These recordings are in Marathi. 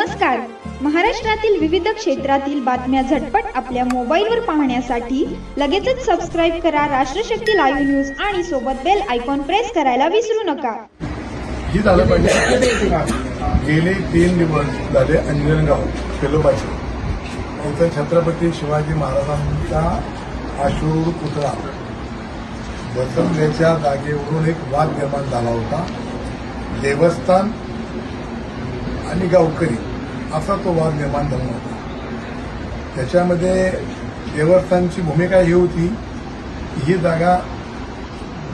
नमस्कार. महाराष्ट्रातील विविध क्षेत्रातील बातम्या झटपट आपल्या मोबाईलवर पाहण्यासाठी लगेचच सबस्क्राईब करा राष्ट्रशक्ती लाईव्ह न्यूज आणि सोबत बेल आयकॉन प्रेस करायला विसरू नका. ही झालं पाहिजे. गेले 3 दिवस झाले अंजनगाव फेलोबाचे इथं छत्रपती शिवाजी महाराजांचा आशूर पुतळा बसवण्याच्या जागेवरून एक वाद निर्माण झाला होता. देवस्थान आणि गावकरी असा तो वाद निर्माण झाला होता. त्याच्यामध्ये देवस्थानची भूमिका ही होती की ही जागा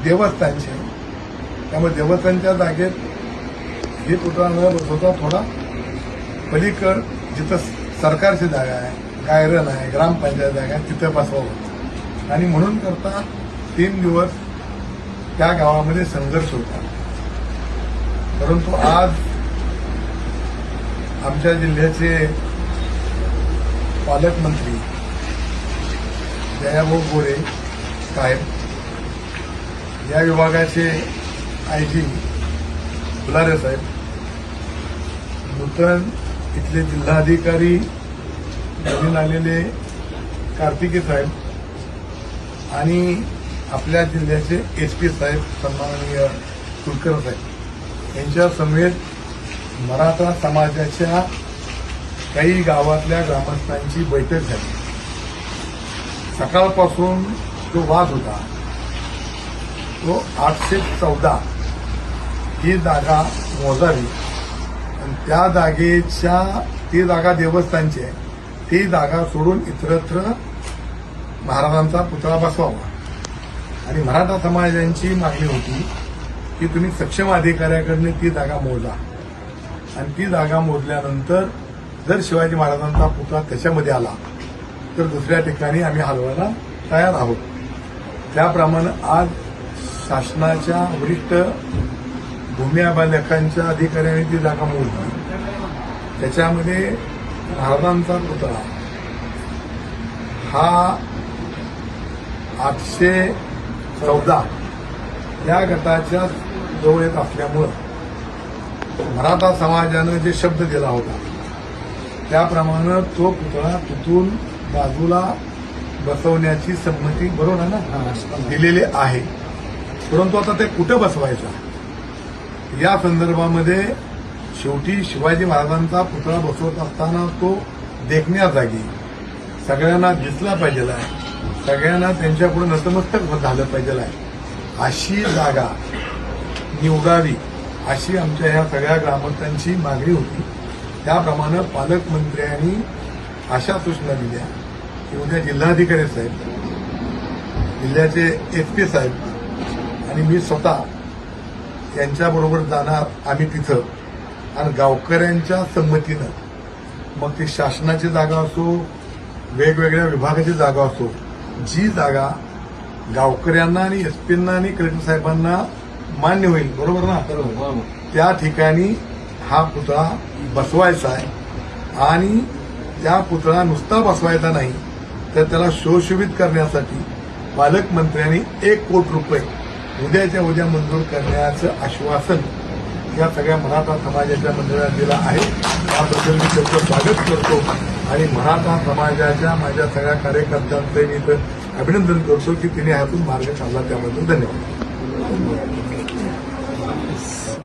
देवस्थानची, त्यामुळे देवस्थानच्या जागेत हे पुतळा न बसवता थोडा पलीकड जिथं सरकारची जागा आहे, गायरन आहे, ग्रामपंचायत जागा आहे तिथं बसवावं आणि म्हणून करता 3 दिवस त्या गावामध्ये संघर्ष होता. परंतु आज आमच्या जिल्ह्याचे पालकमंत्री दयाभाऊ गोरे साहेब, या विभागाचे आयजी फुलारे साहेब, नूतन इथले जिल्हाधिकारी नवीन आलेले कार्तिके साहेब आणि आपल्या जिल्ह्याचे एसपी साहेब सन्माननीय कुलकर्णी साहेब यांच्या समेत मराठा समाजाच्या काही गावातल्या ग्रामस्थांची बैठक झाली. सकाळपासून जो वाद होता तो 814 ही जागा मोजावी आणि त्या जागेच्या ती जागा देवस्थानची आहे, ती जागा सोडून इतरत्र महाराजांचा पुतळा बसवावा आणि मराठा समाजाची मागणी होती की तुम्ही सक्षम अधिकाऱ्याकडून ती जागा मोजा आणि ती जागा मोजल्यानंतर जर शिवाजी महाराजांचा पुतळा त्याच्यामध्ये आला तर दुसऱ्या ठिकाणी आम्ही हलवायला तयार आहोत. त्याप्रमाणे आज शासनाच्या वरिष्ठ भूमी अभिलेखांच्या अधिकाऱ्यांनी ती जागा मोजली. त्याच्यामध्ये महाराजांचा पुतळा हा 814 या गटाच्या जवळ येत असल्यामुळं मराठा समाजानं जे शब्द दिला होता त्याप्रमाणे तो पुतळा तिथून बाजूला बसवण्याची संमती बरोबर आहे ना दिलेली आहे. परंतु आता ते कुठं बसवायचा या संदर्भामध्ये शेवटी शिवाजी महाराजांचा पुतळा बसवत असताना तो देखण्या जागी सगळ्यांना दिसला पाहिजे आहे, सगळ्यांना त्यांच्यापुढे नतमस्तक झालं पाहिजे आहे अशी जागा निवडावी अशी आमच्या ह्या सगळ्या ग्रामस्थांची मागणी होती. त्याप्रमाणे पालकमंत्र्यांनी अशा सूचना दिल्या की उद्या जिल्हाधिकारी साहेब, जिल्ह्याचे एसपी साहेब आणि मी स्वतः यांच्याबरोबर जाणार आम्ही तिथं आणि गावकऱ्यांच्या संमतीनं मग ती शासनाची जागा असो, वेगवेगळ्या विभागाची जागा असो, जी जागा गावकऱ्यांना आणि एसपींना आणि कलेक्टर साहेबांना मान्य होईल बरोबर ना, त्या ठिकाणी हा पुतळा बसवायचा आहे आणि त्या पुतळा नुसता बसवायचा नाही तर त्याला शोषवित करण्यासाठी पालकमंत्र्यांनी 1 कोटी रुपये उद्याच्या उद्या मंजूर करण्याचं आश्वासन या सगळ्या मराठा समाजाच्या मंडळाला दिलं आहे. त्याबद्दल मी त्याचं स्वागत करतो आणि मराठा समाजाच्या माझ्या सगळ्या कार्यकर्त्यांचं मी इथं अभिनंदन करतो की तिने ह्यातून मार्ग काढला. त्याबद्दल धन्यवाद.